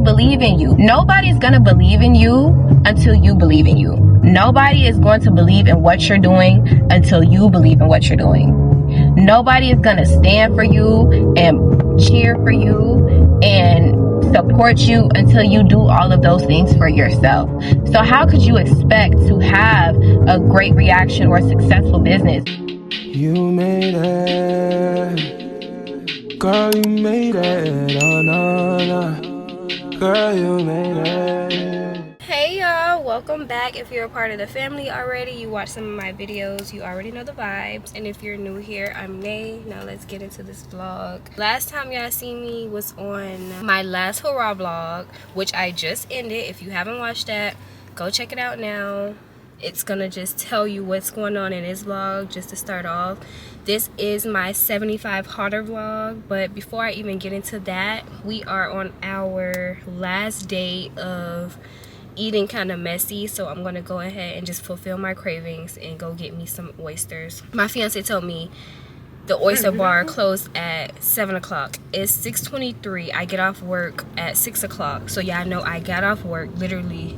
to believe in you. Nobody's going to believe in you until you believe in you. Nobody is going to believe in what you're doing until you believe in what you're doing. Nobody is going to stand for you and cheer for you and support you until you do all of those things for yourself. So how could you expect to have a great reaction or a successful business? You made it, girl, you made it, oh no, no, girl, you made it. Hey y'all, welcome back. If you're a part of the family already, you watch some of my videos, you already know the vibes. And if you're new here, I'm Nay. Now let's get into this vlog. Last time y'all seen me was on my last hurrah vlog, which I just ended. If you haven't watched that, go check it out now. It's gonna just tell you what's going on in this vlog. Just to start off, this is my 75 harder vlog, but before I even get into that, we are on our last day of eating kind of messy, so I'm gonna go ahead and just fulfill my cravings and go get me some oysters. My fiance told me the oyster bar closed at 7 o'clock. It's 6:23. I get off work at 6 o'clock, so y'all know I got off work, literally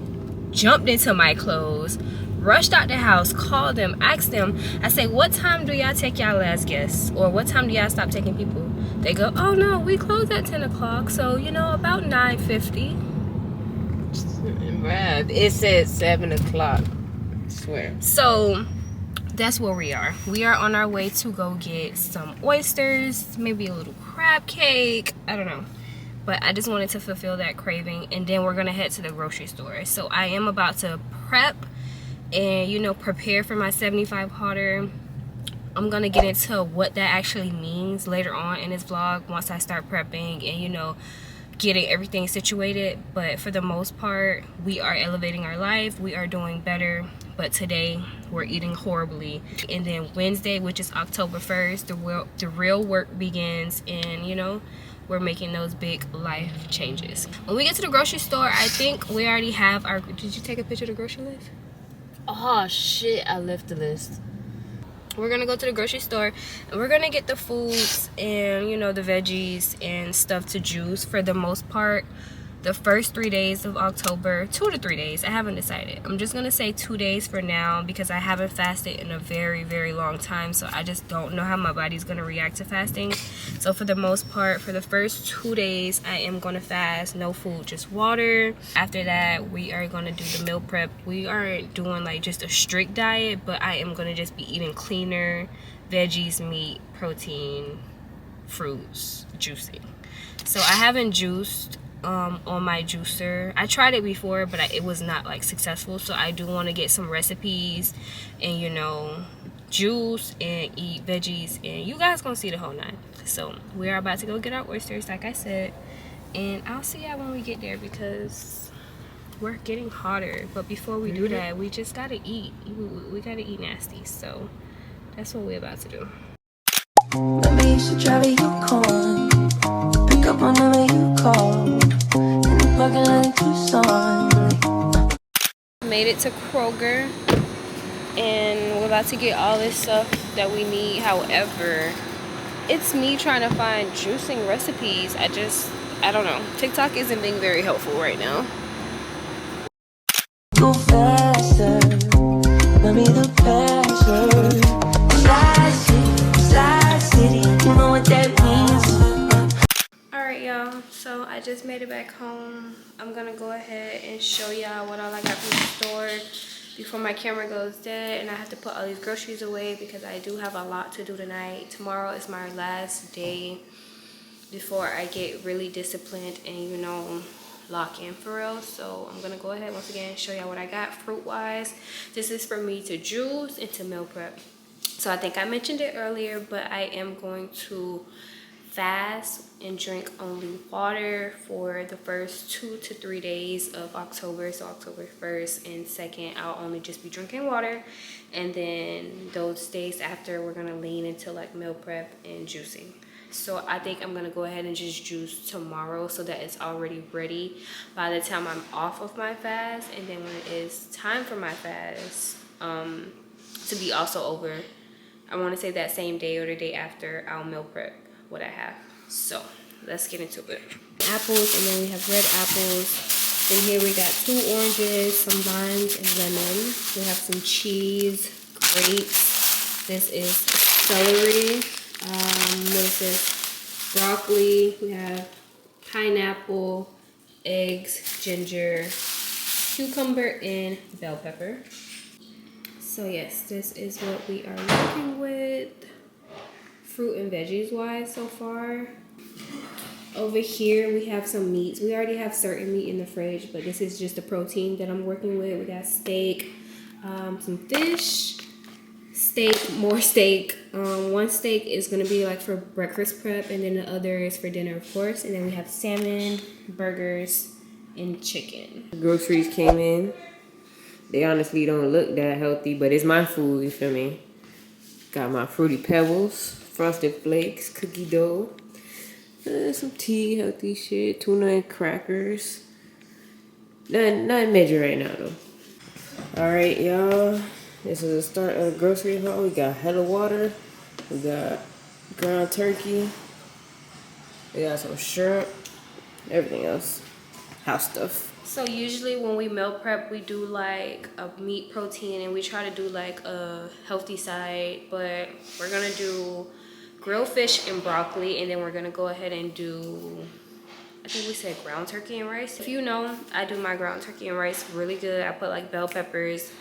jumped into my clothes, rushed out the house, called them, asked them, I say, what time do y'all take y'all last guests, or what time do y'all stop taking people? They go, oh no, we close at 10 o'clock, so you know, about 9:50. Right. It said 7 o'clock. I swear. So that's where we are. We are on our way to go get some oysters, maybe a little crab cake. I don't know. But I just wanted to fulfill that craving. And then we're going to head to the grocery store. So I am about to prep and, you know, prepare for my 75 harder. I'm going to get into what that actually means later on in this vlog once I start prepping and, you know, getting everything situated. But for the most part, we are elevating our life, we are doing better. But today we're eating horribly, and then Wednesday, which is October 1st, the real work begins, and you know, we're making those big life changes. When we get to the grocery store, I think we already have our, did you take a picture of the grocery list? Oh shit, I left the list. We're gonna go to the grocery store and we're gonna get the foods and, you know, the veggies and stuff to juice. For the most part, the first 3 days of October, 2 to 3 days, I haven't decided. I'm just gonna say 2 days for now because I haven't fasted in a very, very long time, so I just don't know how my body's gonna react to fasting. So for the most part, for the first 2 days, I am gonna fast, no food, just water. After that, we are gonna do the meal prep. We aren't doing like just a strict diet, but I am gonna just be eating cleaner veggies, meat, protein, fruits, juicing. So I haven't juiced on my juicer. I tried it before, but it was not like successful, so I do want to get some recipes and, you know, juice and eat veggies, and you guys gonna see the whole nine. So we are about to go get our oysters, like I said, and I'll see y'all when we get there because we're getting hotter. But before we do that, we just gotta eat. We gotta eat nasty, so that's what we're about to do. Maybe you should try to Yukon. Pick up whenever you call. In the parking lot in Tucson. Made it to Kroger, and we're about to get all this stuff that we need. However, it's me trying to find juicing recipes. I don't know. TikTok isn't being very helpful right now. Go faster. Let me the password. Slide city, you know what that means. Alright y'all, so I just made it back home. I'm gonna go ahead and show y'all what all I got from the store before my camera goes dead and I have to put all these groceries away because I do have a lot to do tonight. Tomorrow is my last day before I get really disciplined and, you know, lock in for real. So I'm gonna go ahead once again and show y'all what I got fruit wise. This is for me to juice and to meal prep. So I think I mentioned it earlier, but I am going to fast and drink only water for the first 2 to 3 days of October. So October 1st and 2nd, I'll only just be drinking water. And then those days after, we're gonna lean into like meal prep and juicing. So I think I'm gonna go ahead and just juice tomorrow so that it's already ready by the time I'm off of my fast. And then when it is time for my fast to be also over, I want to say that same day or the day after, I'll meal prep what I have. So let's get into it. Apples, and then we have red apples. Then here we got 2 oranges, some limes, and lemon. We have some cheese, grapes. This is celery. What is this? Broccoli. We have pineapple, eggs, ginger, cucumber, and bell pepper. So yes, this is what we are working with, fruit and veggies wise so far. Over here we have some meats. We already have certain meat in the fridge, but this is just the protein that I'm working with. We got steak, some fish, steak, more steak. One steak is gonna be like for breakfast prep, and then the other is for dinner, of course. And then we have salmon, burgers, and chicken. The groceries came in. They honestly don't look that healthy, but it's my food, you feel me? Got my Fruity Pebbles, Frosted Flakes, cookie dough, some tea, healthy shit, tuna and crackers. Nothing major right now, though. Alright, y'all. This is the start of the grocery haul. We got hella water. We got ground turkey. We got some shrimp. Everything else. House stuff. So usually when we meal prep, we do like a meat protein, and we try to do like a healthy side, but we're gonna do grilled fish and broccoli, and then we're gonna go ahead and do, I think we said ground turkey and rice. If you know, I do my ground turkey and rice really good. I put like bell peppers,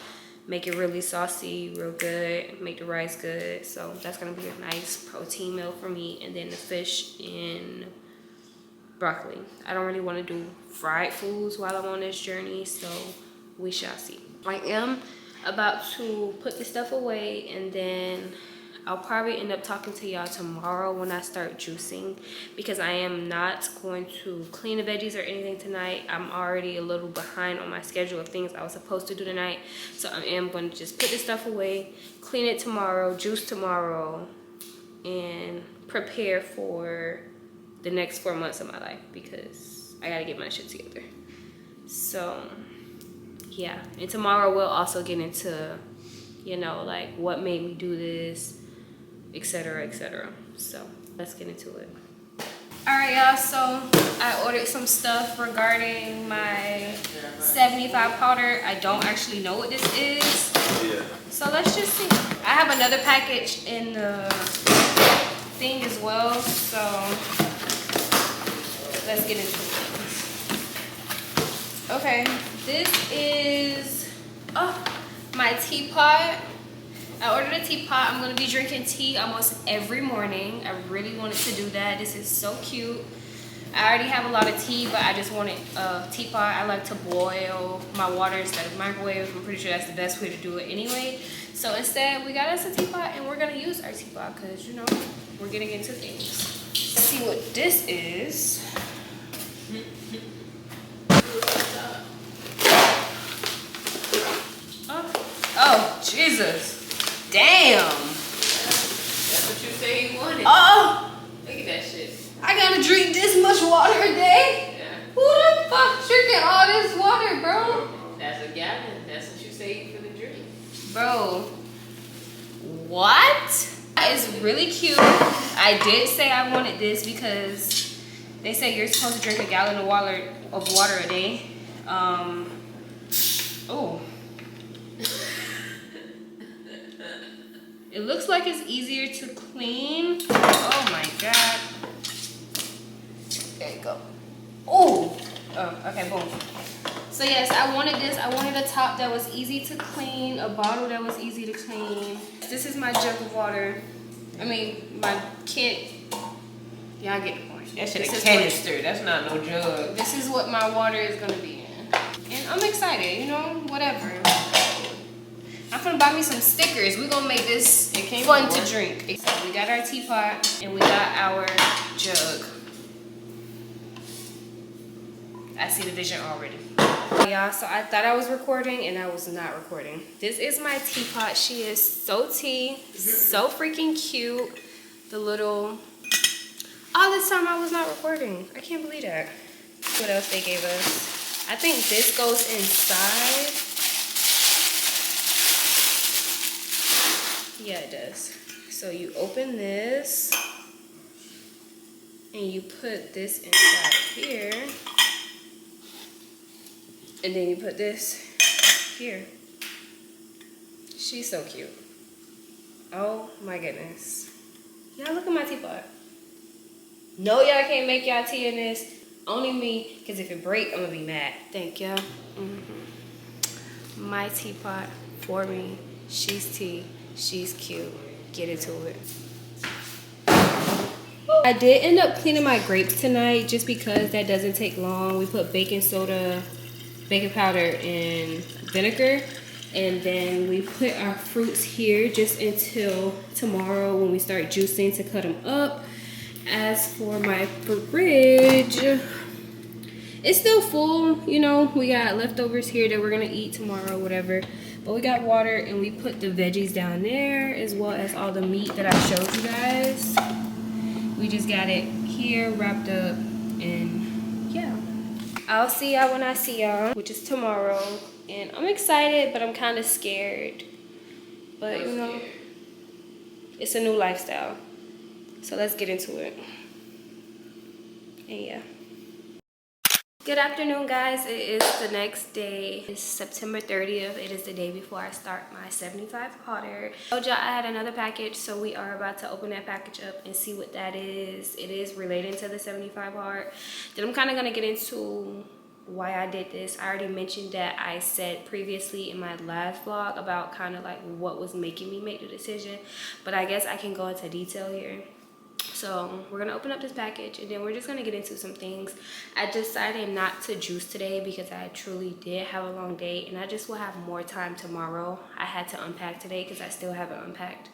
make it really saucy, real good, make the rice good. So that's gonna be a nice protein meal for me. And then the fish and broccoli. I don't really want to do fried foods while I'm on this journey, so we shall see. I am about to put this stuff away, and then I'll probably end up talking to y'all tomorrow when I start juicing, because I am not going to clean the veggies or anything tonight. I'm already a little behind on my schedule of things I was supposed to do tonight, so I am going to just put this stuff away, clean it tomorrow, juice tomorrow, and prepare for the next 4 months of my life, because I gotta get my shit together. So yeah, and tomorrow we'll also get into, you know, like what made me do this, etc, etc. So let's get into it. All right, y'all, so I ordered some stuff regarding my 75 powder. I don't actually know what this is, so let's just see. I have another package in the thing as well, so let's get into it. Okay, this is my teapot. I ordered a teapot. I'm gonna be drinking tea almost every morning. I really wanted to do that. This is so cute. I already have a lot of tea, but I just wanted a teapot. I like to boil my water instead of microwave. I'm pretty sure that's the best way to do it anyway. So instead, we got us a teapot, and we're gonna use our teapot because, you know, we're getting into things. Let's see what this is. Oh, Jesus. Damn. That's what you say you wanted. Oh, Look at that shit. I gotta drink this much water a day? Yeah. Who the fuck drinking all this water, bro? That's a gallon. That's what you say for the drink. Bro, what? That is really cute. I did say I wanted this because they say you're supposed to drink a gallon of water a day. Oh. It looks like it's easier to clean. Oh my God. There you go. Oh, okay, boom. So yes, I wanted this. I wanted a top that was easy to clean, a bottle that was easy to clean. This is my jug of water. I mean, my kit. Y'all get the point. That shit This a is canister. That's not no jug. This is what my water is gonna be in. And I'm excited, you know, whatever. I'm gonna buy me some stickers. We're gonna make this fun to drink. So we got our teapot and we got our jug. I see the vision already. Y'all, so I thought I was recording and I was not recording. This is my teapot. She is so tea, so freaking cute. The little, all this time I was not recording. I can't believe that. What else they gave us? I think this goes inside. Yeah, it does. So you open this. and you put this inside here, and then you put this here. She's so cute. Oh my goodness. Y'all look at my teapot. No, y'all can't make y'all tea in this. Only me, because if it break, I'm gonna be mad. Thank y'all. My teapot for me. She's tea. She's cute. Get into it. I did end up cleaning my grapes tonight just because that doesn't take long. We put baking soda, baking powder, and vinegar. And then we put our fruits here just until tomorrow when we start juicing to cut them up. As for my fridge, it's still full. You know, we got leftovers here that we're gonna eat tomorrow, whatever. But we got water, and we put the veggies down there as well as all the meat that I showed you guys. We just got it here wrapped up, and yeah. I'll see y'all when I see y'all, which is tomorrow. And I'm excited, but I'm kind of scared. But you know, it's a new lifestyle. So let's get into it. And yeah. Good afternoon, guys. It is the next day. It's September 30th. It is the day before I start my 75 harder. I told y'all I had another package, so we are about to open that package up and see what that is. It is related to the 75 hard. Then I'm kind of gonna get into why I did this. I already mentioned that I said previously in my last vlog about kind of like what was making me make the decision, but I guess I can go into detail here. So we're gonna open up this package and then we're just gonna get into some things. I decided not to juice today because I truly did have a long day and I just will have more time tomorrow. I had to unpack today because I still haven't unpacked.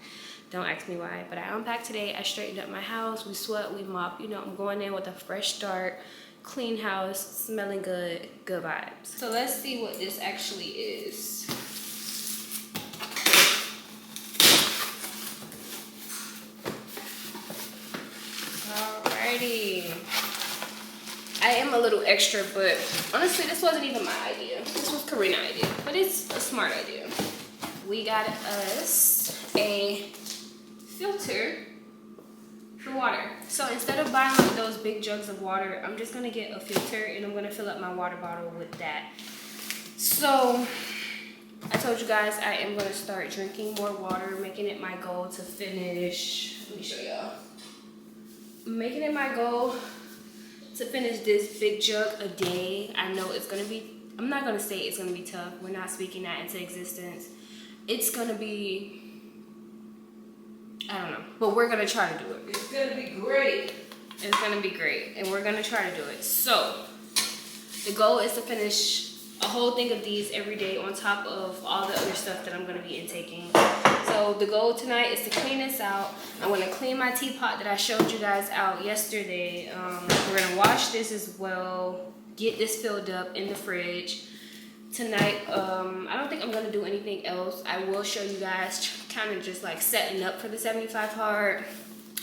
Don't ask me why, but I unpacked today. I straightened up my house. We swept, we mopped. You know, I'm going in with a fresh start, clean house, smelling good, good vibes. So let's see what this actually is. Alrighty. I am a little extra, but honestly, this wasn't even my idea. This was Karina's idea, but it's a smart idea. We got us a filter for water. So instead of buying like those big jugs of water, I'm just gonna get a filter and I'm gonna fill up my water bottle with that. So I told you guys I am gonna start drinking more water, making it my goal to finish. Let me show y'all. Making it my goal to finish this big jug a day. I know it's gonna be, I'm not gonna say it's gonna be tough. We're not speaking that into existence. It's gonna be, I don't know, but we're gonna try to do it. It's gonna be great. It's gonna be great, and we're gonna try to do it. So the goal is to finish a whole thing of these every day on top of all the other stuff that I'm gonna be intaking. So the goal tonight is to clean this out. I'm gonna clean my teapot that I showed you guys out yesterday. We're gonna wash this as well, get this filled up in the fridge. Tonight, I don't think I'm gonna do anything else. I will show you guys kind of just like setting up for the 75 hard.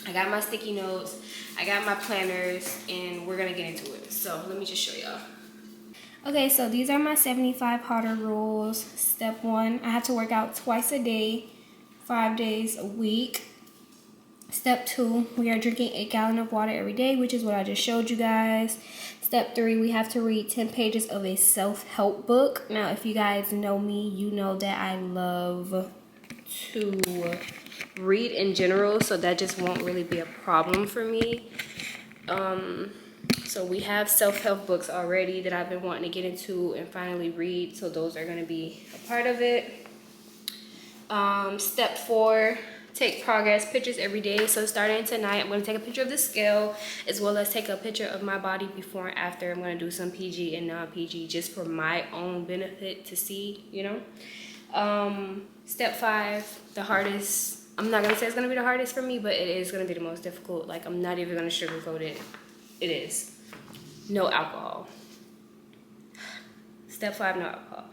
I got my sticky notes, I got my planners, and we're gonna get into it. So let me just show y'all. Okay, so these are my 75 harder rules. Step 1, I have to work out twice a day, 5 days a week. Step 2, we are drinking 1 gallon of water every day, which is what I just showed you guys. Step 3, we have to read 10 pages of a self-help book. Now, if you guys know me, you know that I love to read in general, so that just won't really be a problem for me. So we have self-help books already that I've been wanting to get into and finally read, so those are going to be a part of it. Step 4, take progress pictures every day. So starting tonight, I'm going to take a picture of the scale as well as take a picture of my body before and after. I'm going to do some PG and non-PG just for my own benefit to see, you know. Step 5, the hardest. I'm not going to say it's going to be the hardest for me, but it is going to be the most difficult. Like, I'm not even going to sugarcoat it. It is. No alcohol. Step 5, no alcohol.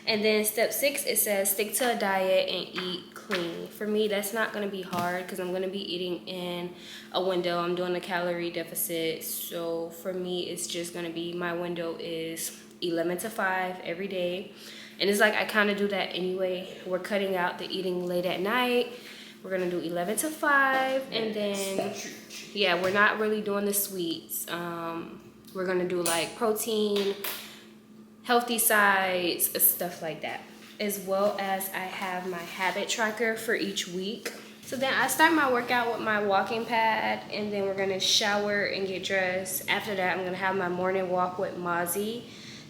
And then step 6, it says stick to a diet and eat clean. For me, that's not going to be hard because I'm going to be eating in a window. I'm doing a calorie deficit. So for me, it's just going to be, my window is 11 to 5 every day. And it's like I kind of do that anyway. We're cutting out the eating late at night. We're gonna do 11 to 5, and then yeah, we're not really doing the sweets. We're gonna do like protein, healthy sides, stuff like that, as well as I have my habit tracker for each week. So then I start my workout with my walking pad, and then we're gonna shower and get dressed. After that, I'm gonna have my morning walk with Mozzie.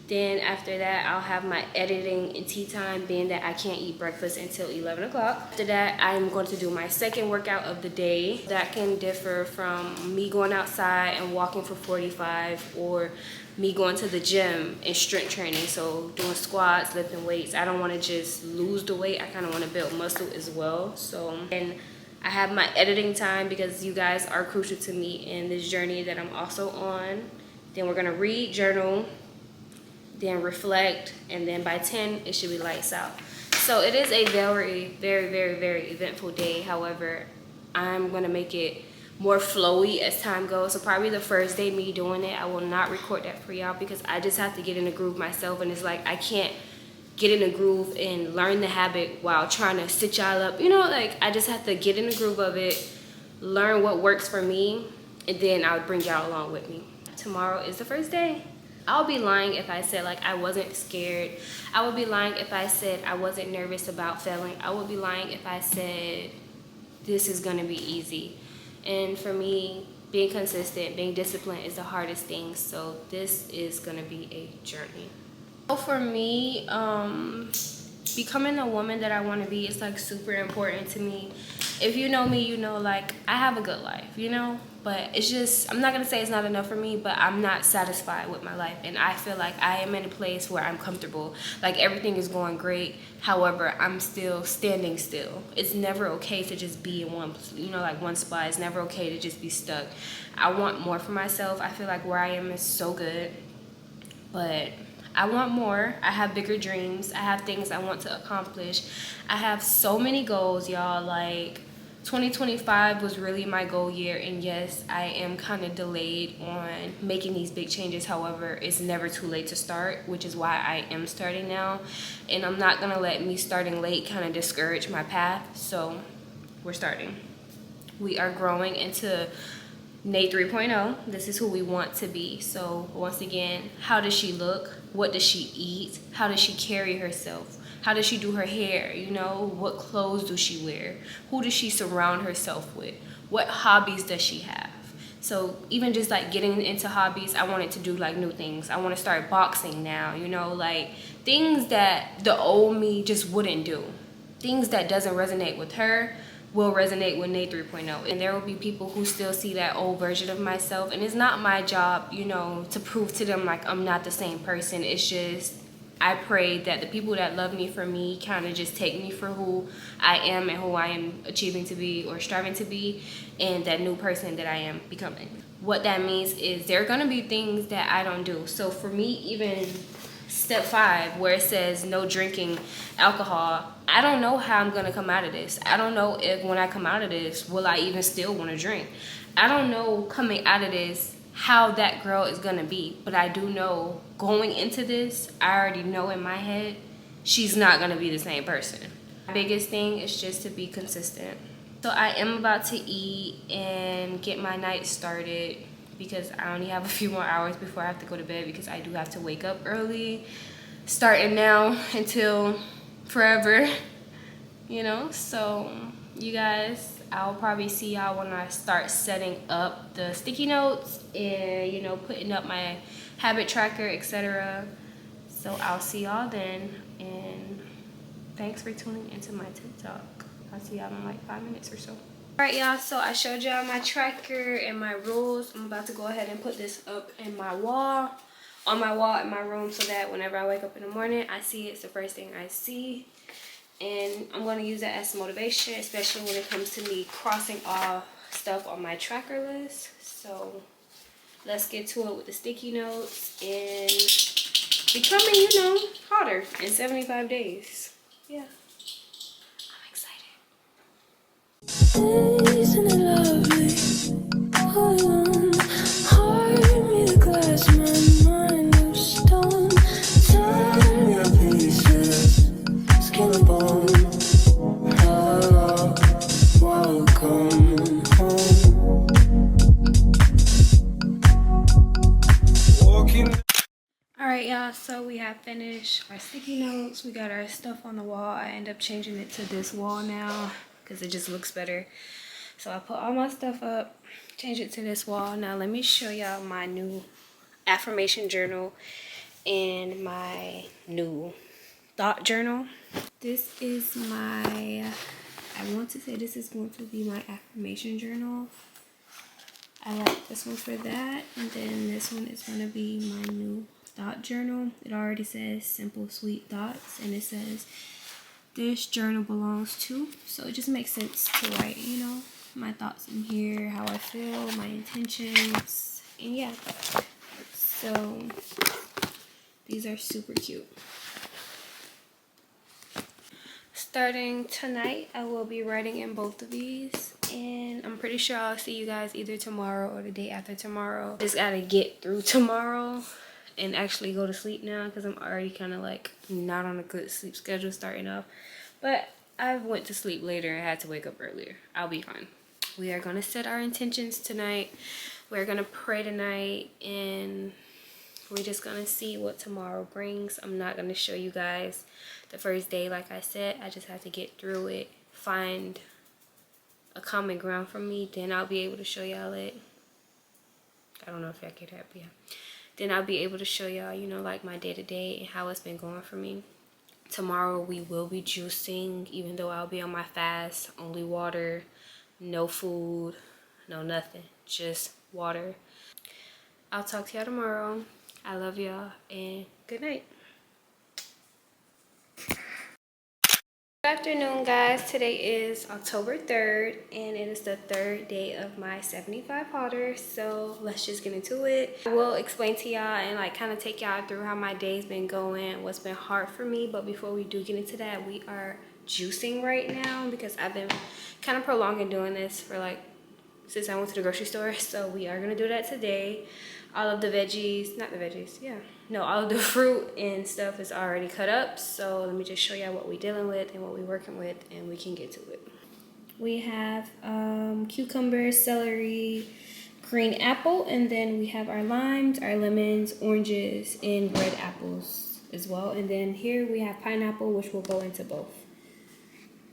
Then after that, I'll have my editing and tea time, being that I can't eat breakfast until 11 o'clock. After that, I'm going to do my second workout of the day. That can differ from me going outside and walking for 45, or me going to the gym and strength training. So doing squats, lifting weights. I don't want to just lose the weight. I kind of want to build muscle as well. So, and I have my editing time because you guys are crucial to me in this journey that I'm also on. Then we're going to read, journal, then reflect, and then by 10 it should be lights out. So it is a very, very, very, very eventful day. However, I'm gonna make it more flowy as time goes. So probably the first day me doing it, I will not record that for y'all because I just have to get in the groove myself, and it's like I can't get in the groove and learn the habit while trying to sit y'all up, you know, like I just have to get in the groove of it, learn what works for me, and then I'll bring y'all along with me. Tomorrow is the first day. I'll be lying if I said like I wasn't scared. I would be lying if I said I wasn't nervous about failing. I would be lying if I said this is gonna be easy. And for me, being consistent, being disciplined is the hardest thing. So this is gonna be a journey. So for me, becoming the woman that I wanna be is like super important to me. If you know me, you know like I have a good life, you know? But it's just, I'm not gonna say it's not enough for me, but I'm not satisfied with my life. And I feel like I am in a place where I'm comfortable. Like everything is going great. However, I'm still standing still. It's never okay to just be in one, you know, like one spot. It's never okay to just be stuck. I want more for myself. I feel like where I am is so good, but I want more. I have bigger dreams. I have things I want to accomplish. I have so many goals, y'all. Like 2025 was really my goal year, and yes, I am kind of delayed on making these big changes. However, it's never too late to start, which is why I am starting now, and I'm not gonna let me starting late kind of discourage my path. So we're starting. We are growing into Nate 3.0. This is who we want to be. So once again, how does she look? What does she eat? How does she carry herself? How does she do her hair? You know, what clothes does she wear? Who does she surround herself with? What hobbies does she have? So even just like getting into hobbies, I wanted to do like new things. I want to start boxing now, you know, like things that the old me just wouldn't do. Things that doesn't resonate with her will resonate with Nate 3.0. And there will be people who still see that old version of myself. And it's not my job, you know, to prove to them like I'm not the same person. It's just, I pray that the people that love me for me kind of just take me for who I am and who I am achieving to be or striving to be, and that new person that I am becoming. What that means is there are going to be things that I don't do. So for me, even step 5, where it says no drinking alcohol, I don't know how I'm going to come out of this. I don't know if when I come out of this, will I even still want to drink. I don't know coming out of this how that girl is gonna be, but I do know going into this, I already know in my head she's not gonna be the same person. My biggest thing is just to be consistent. So I am about to eat and get my night started because I only have a few more hours before I have to go to bed, because I do have to wake up early, starting now until forever, you know. So you guys, I'll probably see y'all when I start setting up the sticky notes and, you know, putting up my habit tracker, etc. So I'll see y'all then, and thanks for tuning into my TikTok. I'll see y'all in like 5 minutes or so. Alright y'all, so I showed y'all my tracker and my rules. I'm about to go ahead and put this up in my wall, on my wall in my room, so that whenever I wake up in the morning, I see it's the first thing I see. And I'm going to use that as motivation, especially when it comes to me crossing off stuff on my tracker list. So let's get to it with the sticky notes and becoming, you know, hotter in 75 days. Yeah, I'm excited. Isn't it lovely? Hold on, heart made of glass, my mind of stone. Turn me to pieces, skin and bone. we have finished our sticky notes. We got our stuff on the wall. I end up changing it to this wall now because it just looks better. So I put all my stuff up, change it to this wall. Now let me show y'all my new affirmation journal and my new thought journal. This is my, I want to say this is going to be my affirmation journal. I like this one for that. And then this one is going to be my new thought journal. It already says simple sweet thoughts, and it says this journal belongs to. So it just makes sense to write, you know, my thoughts in here, how I feel, my intentions, and yeah. So these are super cute. Starting tonight, I will be writing in both of these, and I'm pretty sure I'll see you guys either tomorrow or the day after tomorrow. Just gotta get through tomorrow and actually go to sleep now because I'm already kind of like not on a good sleep schedule starting off. But I went to sleep later and had to wake up earlier. I'll be fine. We are gonna set our intentions tonight. We're gonna pray tonight, and we're just gonna see what tomorrow brings. I'm not gonna show you guys the first day, like I said. I just have to get through it, find a common ground for me, then I'll be able to show y'all it. I don't know if y'all get that, but yeah. Then I'll be able to show y'all, you know, like my day-to-day and how it's been going for me. Tomorrow we will be juicing, even though I'll be on my fast. Only water, no food, no nothing, just water. I'll talk to y'all tomorrow. I love y'all, and good night. Good afternoon, guys. Today is October 3rd, and it is the third day of my 75 hauler. So let's just get into it. I will explain to y'all and like kind of take y'all through how my day's been going, what's been hard for me. But before we do get into that, we are juicing right now because I've been kind of prolonging doing this for like since I went to the grocery store. So we are gonna do that today. All of the veggies, not the veggies, yeah. No, all of the fruit and stuff is already cut up. So let me just show y'all what we're dealing with and what we're working with, and we can get to it. We have cucumbers, celery, green apple, and then we have our limes, our lemons, oranges, and red apples as well. And then here we have pineapple, which will go into both.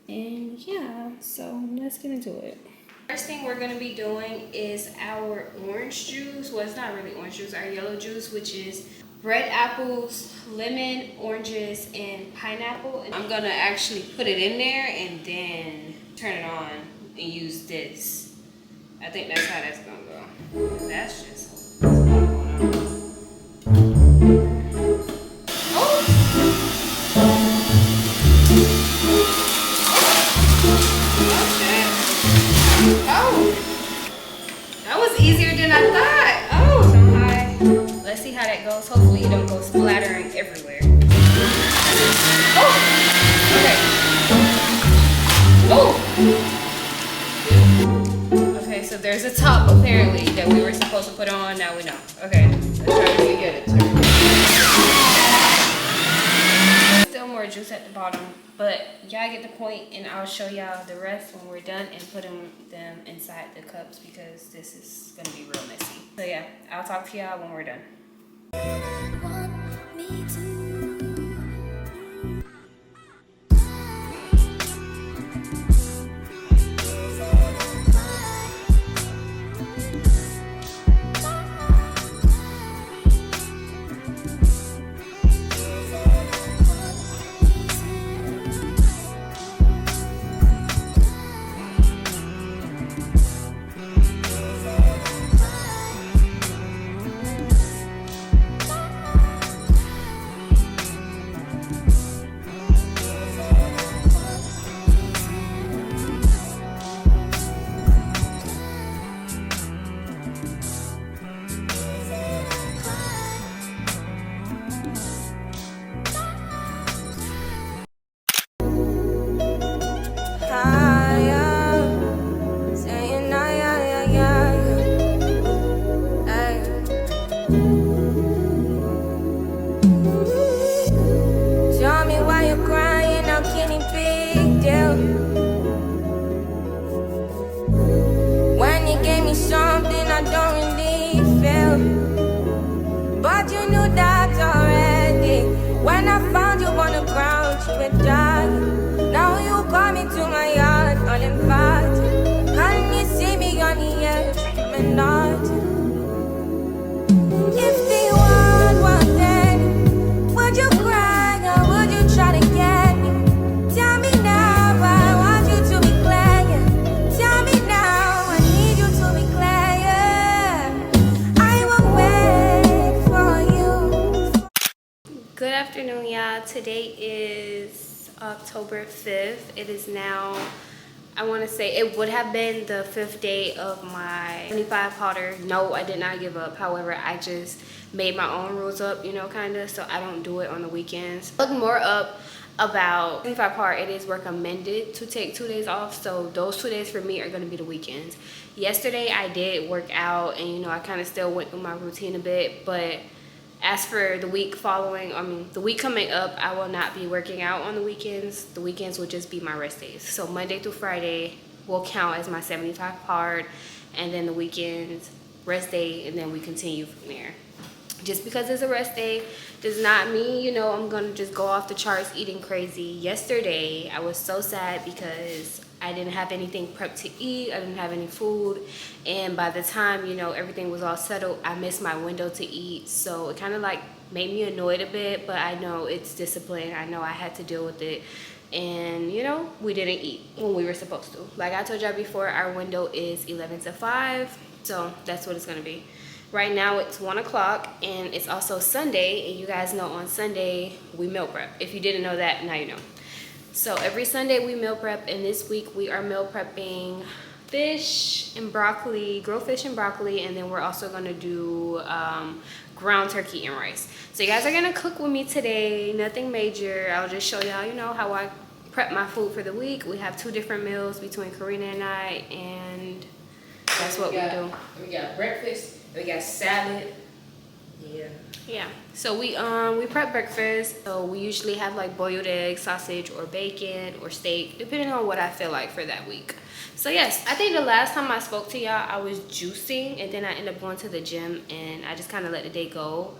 And yeah, so let's get into it. First thing we're gonna be doing is our orange juice. Well, it's not really orange juice, our yellow juice, which is red apples, lemon, oranges, and pineapple. And I'm gonna actually put it in there and then turn it on and use this. I think that's how that's gonna go. That's just that was easier than I thought. Oh, so high. Let's see how that goes. Hopefully it don't go splattering everywhere. Oh, okay. Oh. Okay, so there's a top apparently that we were supposed to put on. Now we know. Okay, let's try to get it. Still more juice at the bottom, but y'all get the point, and I'll show y'all the rest when we're done and putting them inside the cups because this is gonna be real messy. So yeah, I'll talk to y'all when we're done. Good afternoon, y'all. Today is October 5th. It is now, I want to say, it would have been the 5th day of my 75 powder. No, I did not give up. However, I just made my own rules up, you know, kind of, so I don't do it on the weekends. Look more up about 75 powder. It is recommended to take 2 days off, so those 2 days for me are going to be the weekends. Yesterday, I did work out, and, you know, I kind of still went through my routine a bit, but as for the week following, the week coming up, I will not be working out on the weekends. The weekends will just be my rest days. So Monday through Friday will count as my 75 hard, and then the weekends, rest day, and then we continue from there. Just because it's a rest day does not mean, you know, I'm gonna just go off the charts eating crazy. Yesterday, I was so sad because I didn't have anything prepped to eat. I didn't have any food. And by the time, you know, everything was all settled, I missed my window to eat. So it kind of like made me annoyed a bit, but I know it's discipline. I know I had to deal with it. And, you know, we didn't eat when we were supposed to. Like I told y'all before, our window is 11 to 5. So that's what it's gonna be. Right now it's 1 o'clock, and it's also Sunday, and you guys know on Sunday we meal prep. If you didn't know that, now you know. So every Sunday we meal prep, and this week we are meal prepping fish and broccoli, grilled fish and broccoli, and then we're also gonna do ground turkey and rice. So you guys are gonna cook with me today, nothing major. I'll just show y'all, you know, how I prep my food for the week. We have 2 different meals between Karina and I, and that's what we do. We got breakfast, we got salad. Yeah, so we prep breakfast. So we usually have like boiled eggs, sausage, or bacon, or steak, depending on what I feel like for that week. So yes, I think the last time I spoke to y'all, I was juicing, and then I ended up going to the gym, and I just kind of let the day go.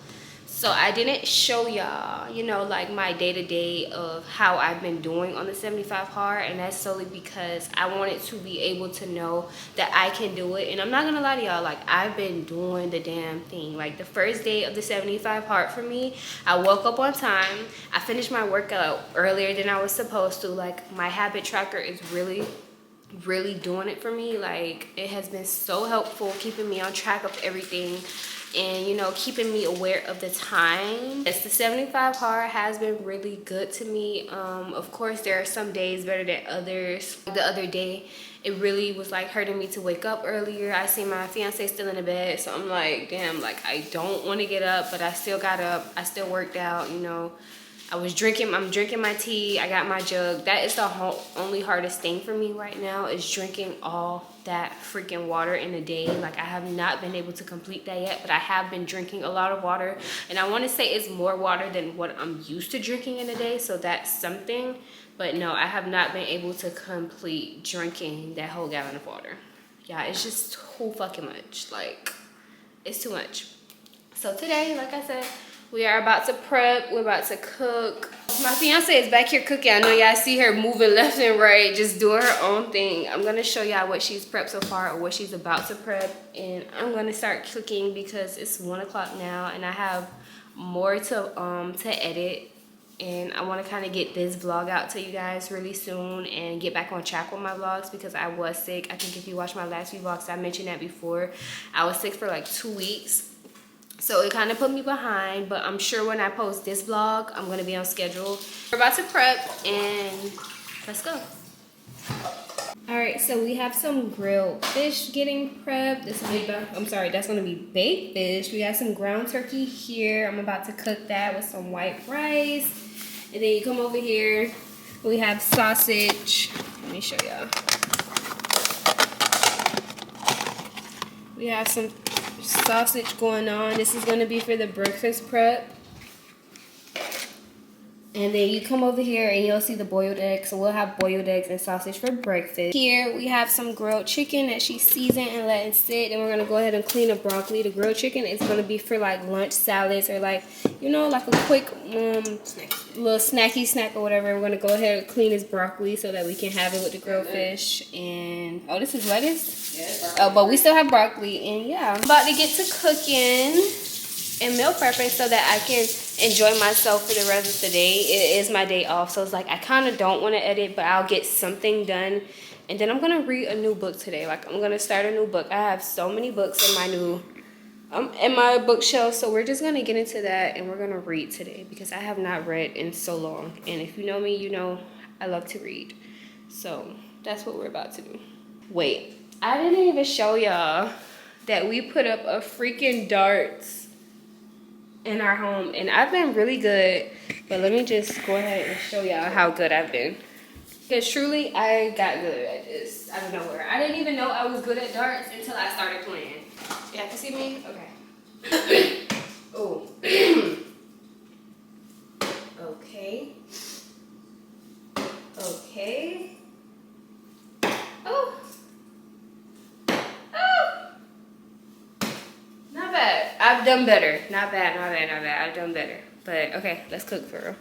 So I didn't show y'all, you know, like my day-to-day of how I've been doing on the 75 hard, and that's solely because I wanted to be able to know that I can do it. And I'm not gonna lie to y'all, like I've been doing the damn thing. Like the first day of the 75 hard for me, I woke up on time, I finished my workout earlier than I was supposed to. Like my habit tracker is really doing it for me. Like it has been so helpful keeping me on track of everything, and you know, keeping me aware of the time. Yes, the 75 hard has been really good to me. Of course there are some days better than others. The other day it really was like hurting me to wake up earlier. I see my fiance still in the bed, so I'm like, damn, like I don't want to get up, but I still got up. I still worked out, you know. I'm drinking my tea. I got my jug. That is the only hardest thing for me right now, is drinking all that freaking water in a day. Like I have not been able to complete that yet, but I have been drinking a lot of water, and I want to say it's more water than what I'm used to drinking in a day, so that's something. But no, I have not been able to complete drinking that whole gallon of water. Yeah, it's just too fucking much. Like it's too much. So today, like I said, we are about to prep. We're about to cook. My fiance is back here cooking. I know y'all see her moving left and right, just doing her own thing. I'm gonna show y'all what she's prepped so far, or what she's about to prep, and I'm gonna start cooking because it's 1 o'clock now, and I have more to edit, and I want to kind of get this vlog out to you guys really soon and get back on track with my vlogs, because I was sick. I think if you watch my last few vlogs, I mentioned that before. I was sick for like 2 weeks. So it kind of put me behind, but I'm sure when I post this vlog, I'm going to be on schedule. We're about to prep, and let's go. Alright, so we have some grilled fish getting prepped. This is that's going to be baked fish. We have some ground turkey here. I'm about to cook that with some white rice. And then you come over here, we have sausage. Let me show y'all. We have some sausage going on. This is going to be for the breakfast prep. And then you come over here and you'll see the boiled eggs. So we'll have boiled eggs and sausage for breakfast. Here we have some grilled chicken that she seasoned and letting sit. And we're going to go ahead and clean the broccoli. The grilled chicken is going to be for like lunch salads, or like, you know, like a quick little snacky snack or whatever. We're going to go ahead and clean this broccoli so that we can have it with the grilled fish. And oh, this is lettuce? Yeah, but we still have broccoli. And yeah, I'm about to get to cooking and meal prepping so that I can enjoy myself for the rest of the day. It is my day off, so it's like I kind of don't want to edit, but I'll get something done. And then I'm gonna read a new book today. Like I'm gonna start a new book. I have so many books in my new in my bookshelf. So we're just gonna get into that and we're gonna read today because I have not read in so long. And if you know me, you know I love to read. So that's what we're about to do. Wait, I didn't even show y'all that we put up a freaking darts in our home, and I've been really good. But let me just go ahead and show y'all how good I've been. Because truly, I got good at this out of nowhere. I didn't even know I was good at darts until I started playing. Y'all can see me? Okay. Oh. Okay. Okay. Oh. Oh. Not bad. I've done better. Not bad, not bad, not bad. I've done better. But okay, let's cook for real.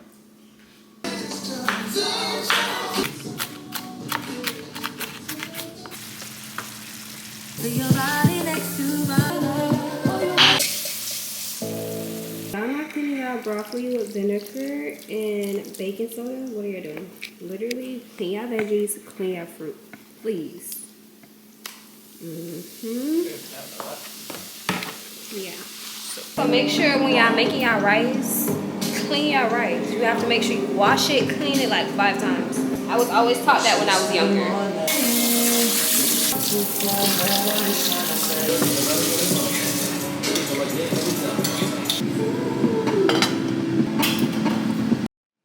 I'm not cleaning out broccoli with vinegar and baking soda. What are you doing? Literally, clean your veggies, clean your fruit. Please. Yeah. So make sure when y'all making y'all rice, clean your rice. You have to make sure you wash it, clean it like 5 times. I was always taught that when I was younger.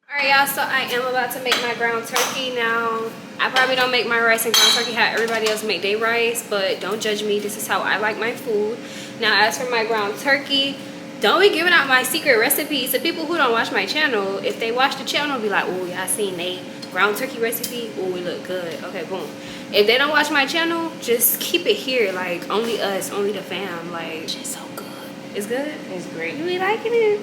Alright y'all, so I am about to make my ground turkey now. I probably don't make my rice and ground turkey how everybody else make their rice, but don't judge me. This is how I like my food. Now as for my ground turkey, don't be giving out my secret recipes to people who don't watch my channel. If they watch the channel, be like, oh, y'all seen they ground turkey recipe? Oh, we look good. Okay, boom. If they don't watch my channel, just keep it here. Like, only us, only the fam. Like, it's so good. It's good? It's great. You be liking it?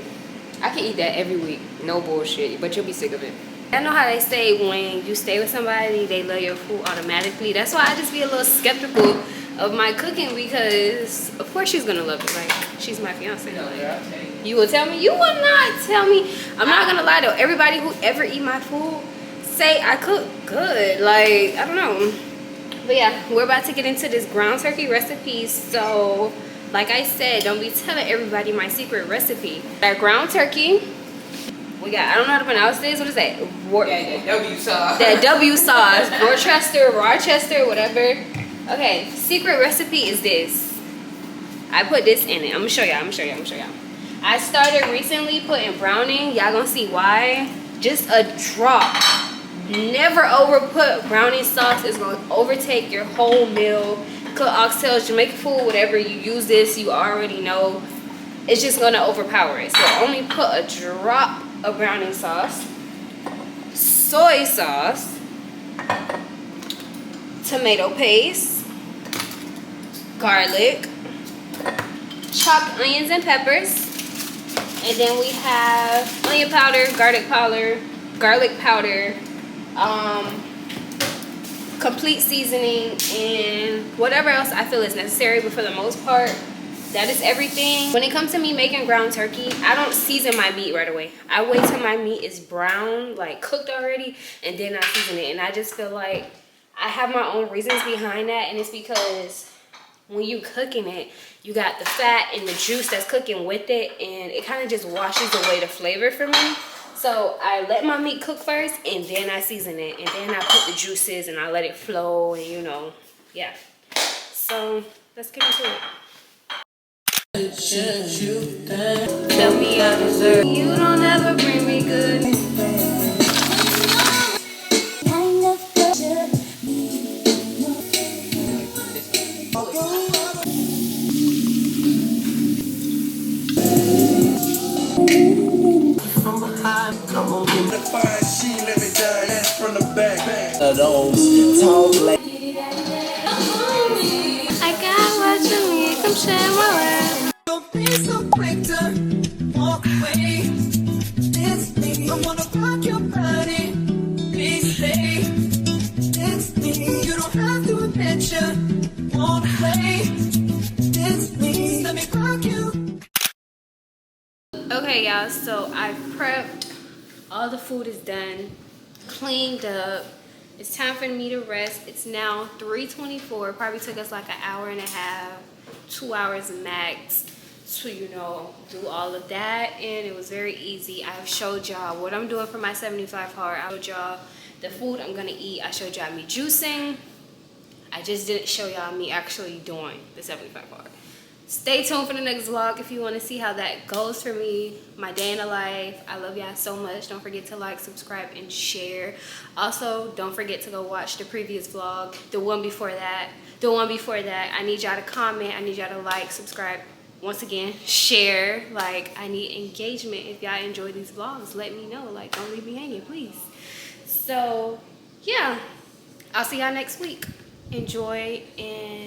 I can eat that every week. No bullshit. But you'll be sick of it. I know how they say when you stay with somebody, they love your food automatically. That's why I just be a little skeptical of my cooking because, of course, she's gonna love it. Like, she's my fiance. Like, you will tell me? You will not tell me. I'm not gonna lie though. Everybody who ever eat my food say I cook good. Like, I don't know. But yeah, we're about to get into this ground turkey recipe. So, like I said, don't be telling everybody my secret recipe. That ground turkey. We got, I don't know how to pronounce this. What is that? That W sauce. That W sauce. Rochester, whatever. Okay, secret recipe is this. I put this in it. I'm gonna show y'all. I started recently putting browning. Y'all gonna see why. Just a drop. Never over put browning sauce. It's gonna overtake your whole meal. Cook oxtails, Jamaican food, whatever you use this, you already know. It's just gonna overpower it. So only put a drop of browning sauce, soy sauce, tomato paste, garlic, chopped onions and peppers, and then we have onion powder, garlic powder, complete seasoning, and whatever else I feel is necessary. But for the most part, that is everything. When it comes to me making ground turkey, I don't season my meat right away. I wait till my meat is brown, like cooked already, and then I season it. And I just feel like I have my own reasons behind that, and it's because when you cooking it, you got the fat and the juice that's cooking with it, and it kind of just washes away the flavor for me. So I let my meat cook first, and then I season it, and then I put the juices and I let it flow, and you know, yeah. So let's get into it. Tell me I deserve. You don't ever bring me good. Come on, give me the fire, she let me die, that's from the back. Those talk like I got what you need, come share my world. Don't be so quick to walk away. It's me. I wanna rock your body. Please stay. It's me. You don't have to admit you wanna play. It's me. Let me rock you. Okay, y'all, so I prepped. All the food is done, cleaned up. It's time for me to rest. It's now 3:24. Probably took us like an hour and a half, 2 hours max. to, you know, do all of that, and it was very easy. I've showed y'all what I'm doing for my 75 hard. I showed y'all the food I'm gonna eat. I showed y'all me juicing. I just didn't show y'all me actually doing the 75 hard. Stay tuned for the next vlog if you want to see how that goes for me, my day in the life. I love y'all so much. Don't forget to like, subscribe, and share. Also, don't forget to go watch the previous vlog, the one before that. I need y'all to comment. I need y'all to like, subscribe, once again, share. Like, I need engagement. If y'all enjoy these vlogs, let me know. Like, don't leave me hanging, please. So, yeah. I'll see y'all next week. Enjoy, and